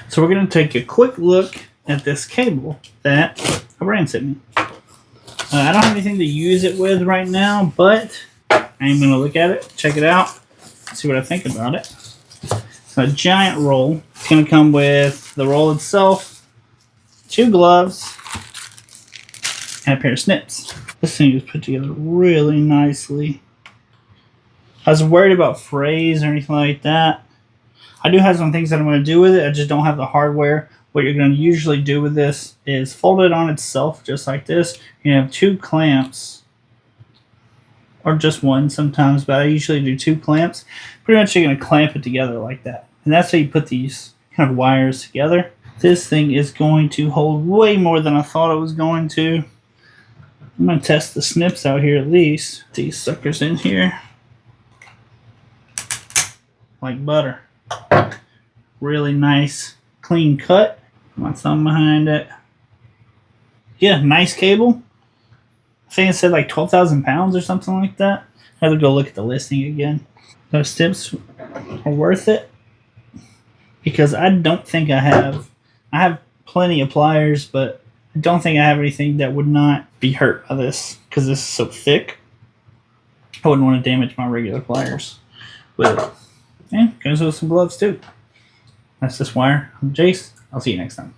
So we're going to take a quick look at this cable that a brand sent me. I don't have anything to use it with right now, but I'm going to look at it, check it out, see what I think about it. So a giant roll. It's going to come with the roll itself, 2 gloves, and a pair of snips. This thing is put together really nicely. I was worried about frays or anything like that. I do have some things that I'm going to do with it. I just don't have the hardware. What you're going to usually do with this is fold it on itself just like this. You have 2 clamps, or just one sometimes, but I usually do 2 clamps. Pretty much you're going to clamp it together like that. And that's how you put these kind of wires together. This thing is going to hold way more than I thought it was going to. I'm going to test the snips out here at least. These suckers in here. Like butter. Really nice, clean cut. My thumb behind it. Yeah, nice cable. I think it said like 12,000 pounds or something like that. I have to go look at the listing again. Those snips are worth it because I don't think I have plenty of pliers, but I don't think I have anything that would not be hurt by this because this is so thick. I wouldn't want to damage my regular pliers with it. And goes with some gloves too. That's this wire. I'm Jace. I'll see you next time.